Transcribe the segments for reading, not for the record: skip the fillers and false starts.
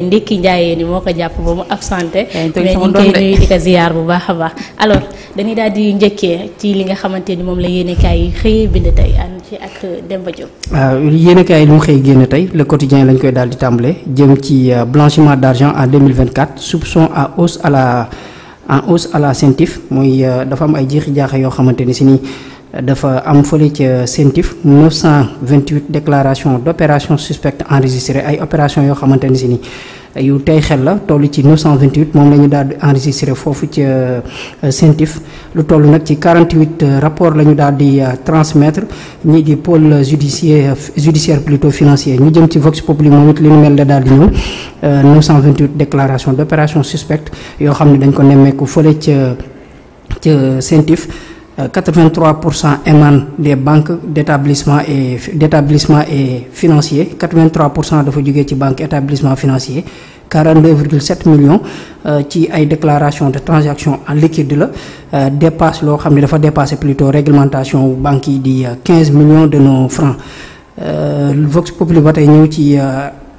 ndikki njaayee ni moo ko jàpp ba mu absenté mais ñu ngi koy nuyu di ko ziyaar bu baax a baax alors dañuy daal di njëkkee ci li nga xamante ni moom la yéenekaay yi xëyee bind tey ànd ci ak Demba Diop. waaw yéenekaay yi lu mu xëy génn tey le quotidien lañ koy daal di tàmbale jëm ci blanchiment d'argent en 2024 soupçon en hausse à la CENTIF mooy dafa am ay jiixi jaaxa yoo xamante ni si ni dafa am fële ca CENTIF 928 déclarations d'opérations suspectes enregistrées ay opérations yoo xamante ni si ni yu tey xel la toll ci 928 moom la ñu daal di enregistré foofu ca CENTIF lu toll nag ci 48 rapports la ñu daal di transmettre ñii di pôle judiciaire plutôt financier ñu jëm ci Vox Populi moom it li nu mel la daal di ñëw 928 déclarations d'opérations suspectes yoo xam ne dañ ko nemmeeku fële ca CENTIF 83% émanent des banques d'établissement et financiers 83% dafa jógee ci banque établissement financier 42,7 millions ci ay déclaration de transaction en liquide la dépasse loo xam ne dafa dépassé plutôt réglementation banque yi di 15 millions de nos francs Vox Populi ba tey ñëw ci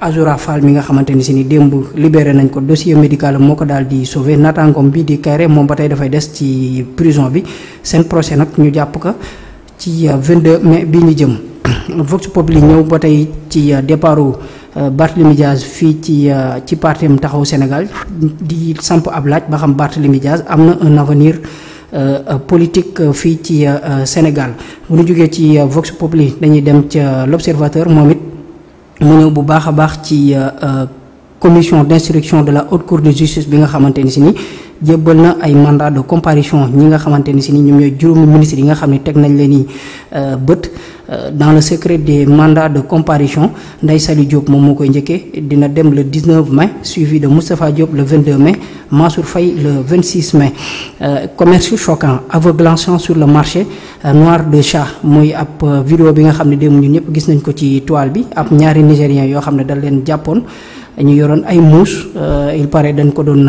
Azoura Fall mi nga xamante ni si ni démb libéré nañ ko dossier médical moo ko daal di sauvé naataangoom bii di Kayre moom ba tey dafay des ci prison bi seen procès nag ñu jàpp ko ci 22 mai bii ñu jëm Vox Populi ñëw ba tey ci départu Barthélémy Diaz fii ci partim Taxawu Sénégal di samp ab laaj ba xam Barthélémy Diaz am na un avenir politique fii ci Sénégal bu ñu jógee ci Vox Populi dañuy dem ca l'Observateur moom it mu ñëw bu baax a baax ci commission d'instruction de la haute cour de justice bi nga xamante ni si ni jébbal na ay mandat de comparution ñi nga xamante ni si ni ñoom ñooy juróomi ministres yi nga xam ne teg nañ leen ni bët dans le secret des mandats de comparution Ndeye Saly Diop moom moo koy njëkkee dina dem le 19 mai suivi de Moustapha Diop le 22 mai Mansour Faye le 26 mai commerce choquant aveuglant sur le marché noir de chat muy ab vidéo bi nga xam ne démb ñun ñëpp gis nañ ko ci toile bi ab ñaari nigériens yoo xam ne dañ leen jàppoon ñu yoroon ay muus il paraît dañ ko doon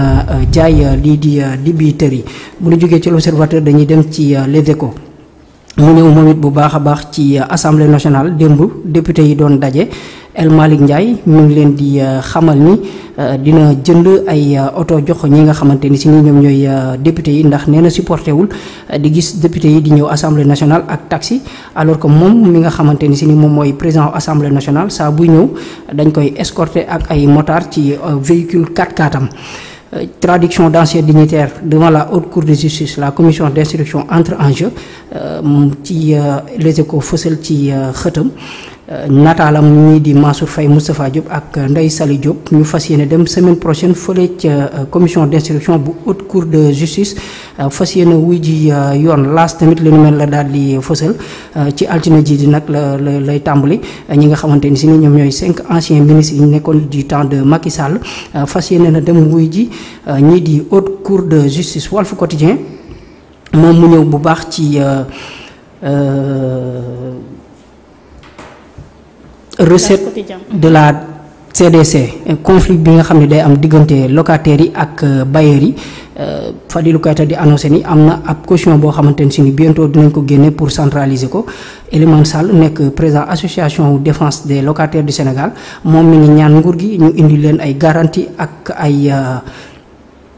jaay lii di dibiteri bu ñu jógee ci l'Observateur dañuy dem ci Les Échos mu ñëw moom it bu baax a baax ci assemblée nationale démb député yi doon daje El Malick Ndiaye mu ngi leen di xamal ni dina jënd ay oto jox ñi nga xamante ni si ni ñoom ñooy député yi ndax nee na supporté wul di gis député yi di ñëw assemblée nationale ak taxi alors que moom mi nga xamante ni si ni moom mooy président assemblée nationale saa buy ñëw dañ koy escorter ak ay motard ci véhicule 4x4 am. Traduction d'anciens dignitaires devant la haute cour de justice la commission d'instruction entre en jeu ci Les Échos fësal ci xëtam nataalam ñii di Mansour Faye Moustapha Diop ak Ndeye Saly Diop ñu fas yéene dem semaine prochaine fële ca commission d'instruction bu haute cour de justice fas yéene wuy ji yoon laas tamit li nu mel la daal di fësal ci altine ji di nag lay tàmbali ñi nga xamante ni si ni ñoom ñooy 5 anciens ministres yi nekkoon du temps de Macky Sall fas yéene na dem wuy ji ñii di haute cour de justice Walf Quotidien moom mu ñëw bu baax ci recette de la CDC conflit bi nga xam ne day am diggante locataires yi ak bailleurs yi Fadilou Keita di annoncé ni am na ab caution boo xamante ne si ni bientôt dinañ ko génne pour centraliser ko Elimane Sall nekk président association défense des locataires du Sénégal moom mi ngi ñaan nguur gi ñu indi leen ay garantie ak ay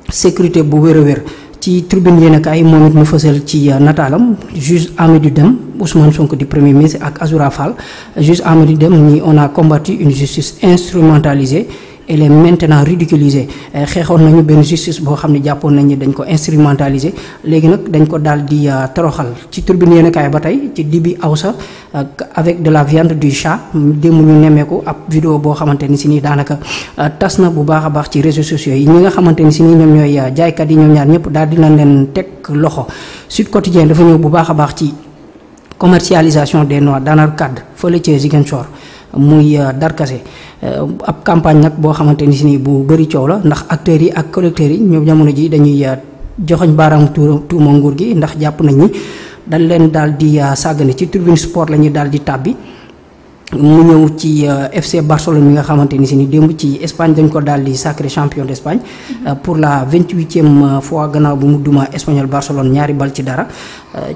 sécurité bu wér a wér ci tribune yéenekaay moom it mu fësal ci nataalam juge Amadou Deme Ousmane Sonko di premier ministre ak Azoura Fall juge Amadou Deme ni on a combattu une justice instrumentalisée elle est maintenant ridiculisée xeexoon nañu benn justice boo xam ne jàppoon nañ ni dañ ko instrumentaliser léegi nag dañ ko daal di toroxal ci tribune yéenekaay ba tey ci dibi awsa avec de la viande du chat démb ñu nemmeeku ab vidéo boo xamante ni si nii daanaka tas na bu baax a baax ci réseaux sociaux yi ñi nga xamante ni si nii ñoom ñooy jaaykat yi ñoom ñaar ñëpp daal dina leen teg loxo Sud Quotidien dafa ñëw bu baax a baax ci commercialisation des noix d'Anarcade fële ca Ziguinchor muy darkase ab campagne nag boo xamante ni si nii bu bëri coow la ndax acteurs yi ak collecteurs yi ñoom jamono ji dañuy joxoñ baaraam tuuma nguur gi ndax jàpp nañ ni dañ leen daal di sàggane ci tribune sport la ñuy daal di tàbbi mu ñëw ci FC Barcelone mi nga xamante ni si ni démb ci Espagne dañ ko daal di sacré champion d'Espagne pour la 28e fois gannaaw bu mu duma Espagnol Barcelone ñaari bal ci dara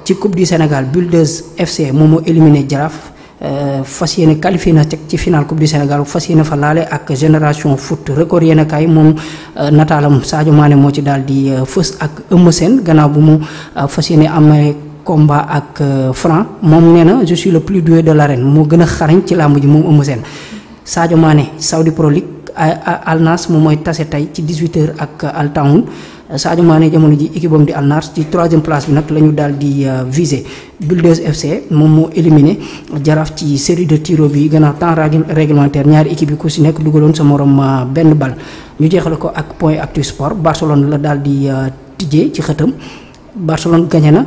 ci Coupe du Sénégal Builders FC moom moo éliminé Jaraaf fas yéene qualifié na ci final coupe du Sénégal fas yéene fa laale ak Génération Foot. Record yéene kaay moom nataalam Sadio Mané moo ci daal di fës ak Eumeu Sène gannaaw bu mu fas yéene amee combat ak Franc moom nee na je suis le plus doué de l'arène moo gën a xarañ ci làmb ji moom Eumeu Sène. Sadio Mané Saudi Pro League Al Nassr moom mooy tase tey ci 18h ak Al Tawoun. Sadio Mané jamono ji équipe am di Al Nassr ci 3e place bi nag la ñu daal di viser. Builders FC moom moo éliminé Jaraaf ci série de tirs bi gannaaw temps réglementaire ñaari équipe yi ku si nekk dugaloon sa morom benn bal. ñu jeexale ko ak point actu sport Barcelone la daal di tijjee ci xëtam. Barcelone gagné na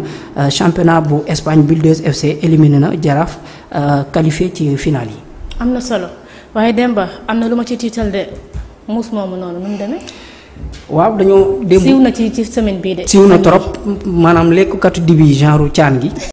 championnat bu Espagne. Builders FC éliminé na Jaraaf qualifié ci final yi. am na solo waaye Demba am na lu ma ci tiital de muus moomu noonu nu mu demee. waaw dañoo démb siiw na ci semaine bii de. siiw na trop maanaam lekkukatu dibi genre caan gi.